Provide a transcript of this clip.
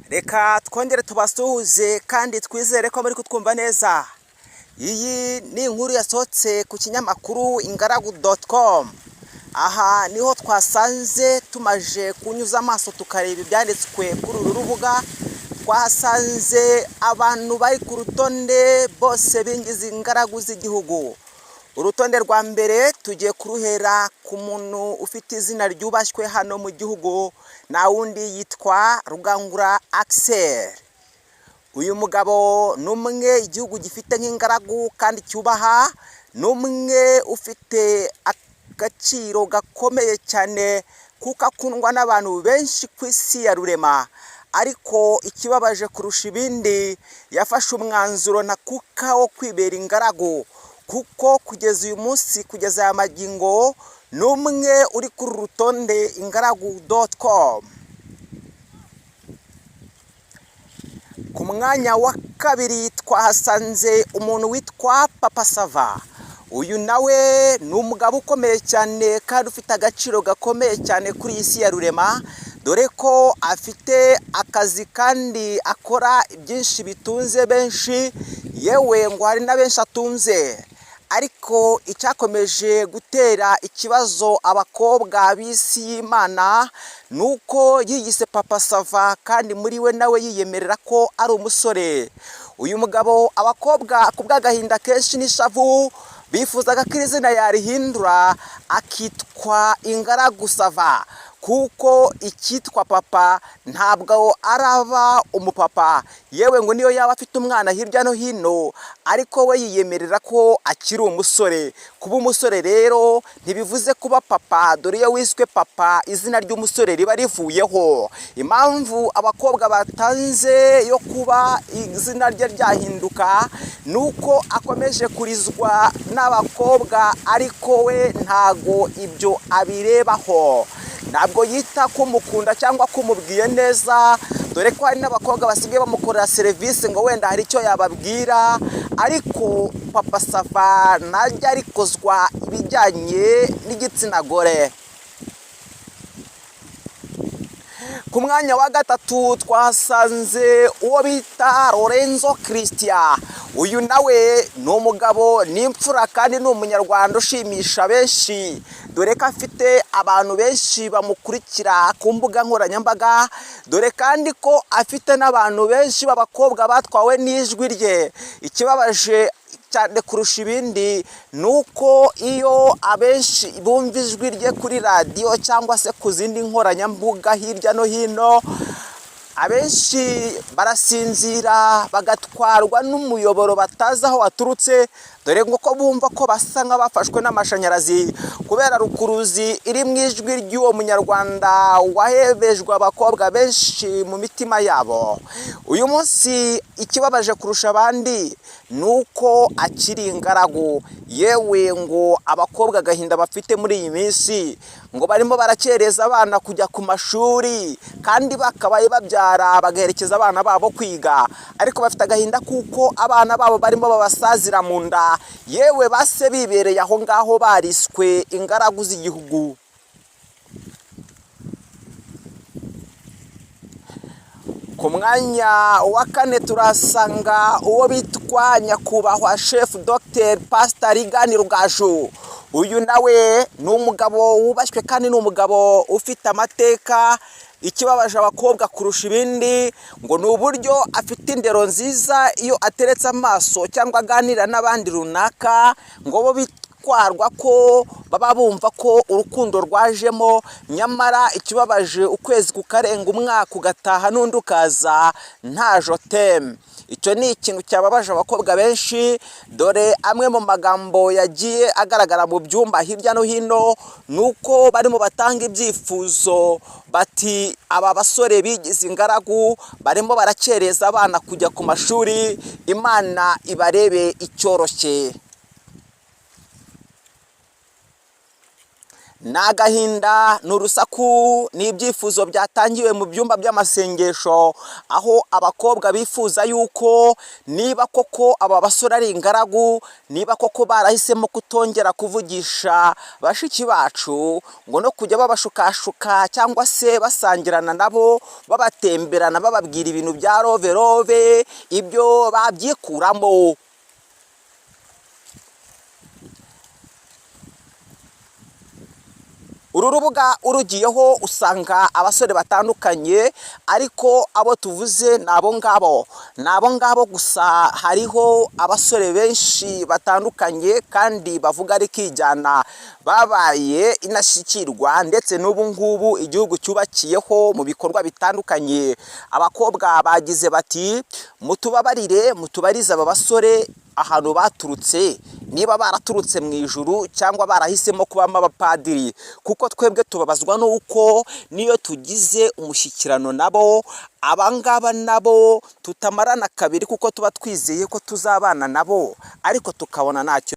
Reka twongere tubasuhuze kandi twizere ko muri kutwumva neza. Iyi ni inkuru yasohotse ku kinyamakuru ingaragu.com. Aha niho twasanze tumaje kunyuza amaso tukareba ibyanditswe kuri uru rubuga. Twasanze abantu bari ku rutonde bose bingize ingaragu z'igihugu. Urutonde rwa mbere tugiye kuruhera ku muntu ufite izina ryubashywe hano mu gihugu, na wundi yitwa Rugangura Axel. Uyu mugabo numwe igihugu gifite nk'ingaragu kandi cyubaha, numwe ufite agaciro gakomeye cyane kuko akundwa n'abantu benshi ku isi ya rurema. Ariko ikibabaje kurusha ibindi, yafashe umwanzuro ntakuka wo kwibera ingaragu, kuko kugeza uyu munsi, kugeza aya magingo, numwe uri kuri rutonde ingaragu.com. Ku mwanya wa kabiri twahasanze umuntu witwa Papasava. Uyu nawe ni umugabo ukomeye cyane kandi ufite agaciro gakomeye cyane kuri iyi si ya rurema, dore ko afite akazi kandi akora byinshi bitunze benshi, yewe ngo hari na benshi atunze. Ariko icyakomeje gutera ikibazo abakobwa b'isi y'Imana nuko yiyise Papasava kandi muri we nawe yiyemerera ko ari umusore. Uyu mugabo abakobwa ku bw'agahinda kenshi n'ishavu bifuzaga ko izina yarihindura akitwa ingaragu sava, kuko icyitwa papa ntabwo araba umupapa. Yewe ngo niyo yaba afite umwana hirya no hino, ariko we yiyemerera ko akiri umusore. Kuba umusore rero ntibivuze kuba papa, dore iyo wiswe papa izina ry'umusore riba rivuyeho. Impamvu abakobwa batanze yo kuba izina rye ryahinduka nuko akomeje kurizwa n'abakobwa, ariko we ntago ibyo abirebaho. Ntabwo yita kumukunda cyangwa kumubwiye neza, dore ko hari n'abakobwa basigaye bamukorera serivisi ngo wenda hari icyo yababwira. Ariko Papasava ntajya arikozwa ibijyanye n'igitsina gore. Ku mwanya wa gatatu twasanze uwo bita Rorenzo. Uyu nawe ni umugabo n'imfura kandi ni umunyarwanda ushimisha benshi, dore ko afite abantu benshi bamukurikira ku mbuga nkoranyambaga, dore kandi ko afite n'abantu benshi b'abakobwa batwawe n'ijwi rye. Ikibabaje cyane kurusha ibindi nuko iyo abenshi bumva ijwi rye kuri radiyo cyangwa se ku zindi nkoranyambuga hirya no hino, abenshi barasinzira bagatwarwa n'umuyoboro batazi aho waturutse, dore ko bumva ko basa nk'abafashwe n'amashanyarazi kubera rukuruzi iri mu ijwi ry'uwo munyarwanda wahebejwe abakobwa benshi mu mitima yabo. Uyu munsi ikibabaje kurusha abandi nuko akiri ingaragu. Yewe ngo abakobwa agahinda bafite muri iyi minsi, ngo barimo barakereza abana kujya ku mashuri kandi bakabaye babyara bagaherekeza abana babo kwiga, ariko bafite agahinda kuko abana babo barimo babasazira mu nda. Yewe base bibereye aho ngaho bariswe ingaragu z'igihugu. Ku mwanya wa kane turasanga uwo bitwa nyakubahwa Chef Dr Pastor Reagan Rugaju. Uyu nawe ni umugabo wubashywe kandi ni umugabo ufite amateka. Ikibabaje abakobwa kurusha ibindi ngo ni uburyo afite indero nziza iyo ateretse amaso cyangwa aganira n'abandi runaka, ngo bo bitwarwa ko baba bumva ko urukundo rwajemo. Nyamara ikibabaje ukwezi kukarenga, umwaka ugataha n'undi ukaza nta joteme. Icyo ni ikintu cyababaje abakobwa benshi, dore amwe mu magambo yagiye agaragara mu byumba hirya no hino nuko barimo batanga ibyifuzo bati aba basore bigize ingaragu barimo barakereza abana kujya ku mashuri, Imana ibarebe icyoroshye. ni agahinda, ni urusaku, ni ibyifuzo byatangiwe mu byumba by'amasengesho, aho abakobwa bifuza yuko niba koko aba basore ari ingaragu, niba koko barahisemo kutongera kuvugisha bashiki bacu, ngo no kujya babashukashuka cyangwa se basangirana nabo, babatemberana bababwira ibintu bya rove, ibyo babyikuramo. Uru rubuga urugiyeho usanga abasore batandukanye, ariko abo tuvuze ni abo ngabo gusa. Hariho abasore benshi batandukanye kandi bavuga ari kijyana, babaye inashyikirwa, ndetse n'ubu ngubu igihugu cyubakiyeho mu bikorwa bitandukanye. Abakobwa bagize bati mutubabarire, mutubarize aba basore ahantu baturutse, niba baraturutse mu ijuru cyangwa barahisemo kubamo abapadiri, kuko twebwe tubabazwa n'uko niyo tugize umushyikirano nabo, abangaba nabo tutamarana kabiri, kuko tuba twizeye ko tuzabana nabo, ariko tukabona ntacyo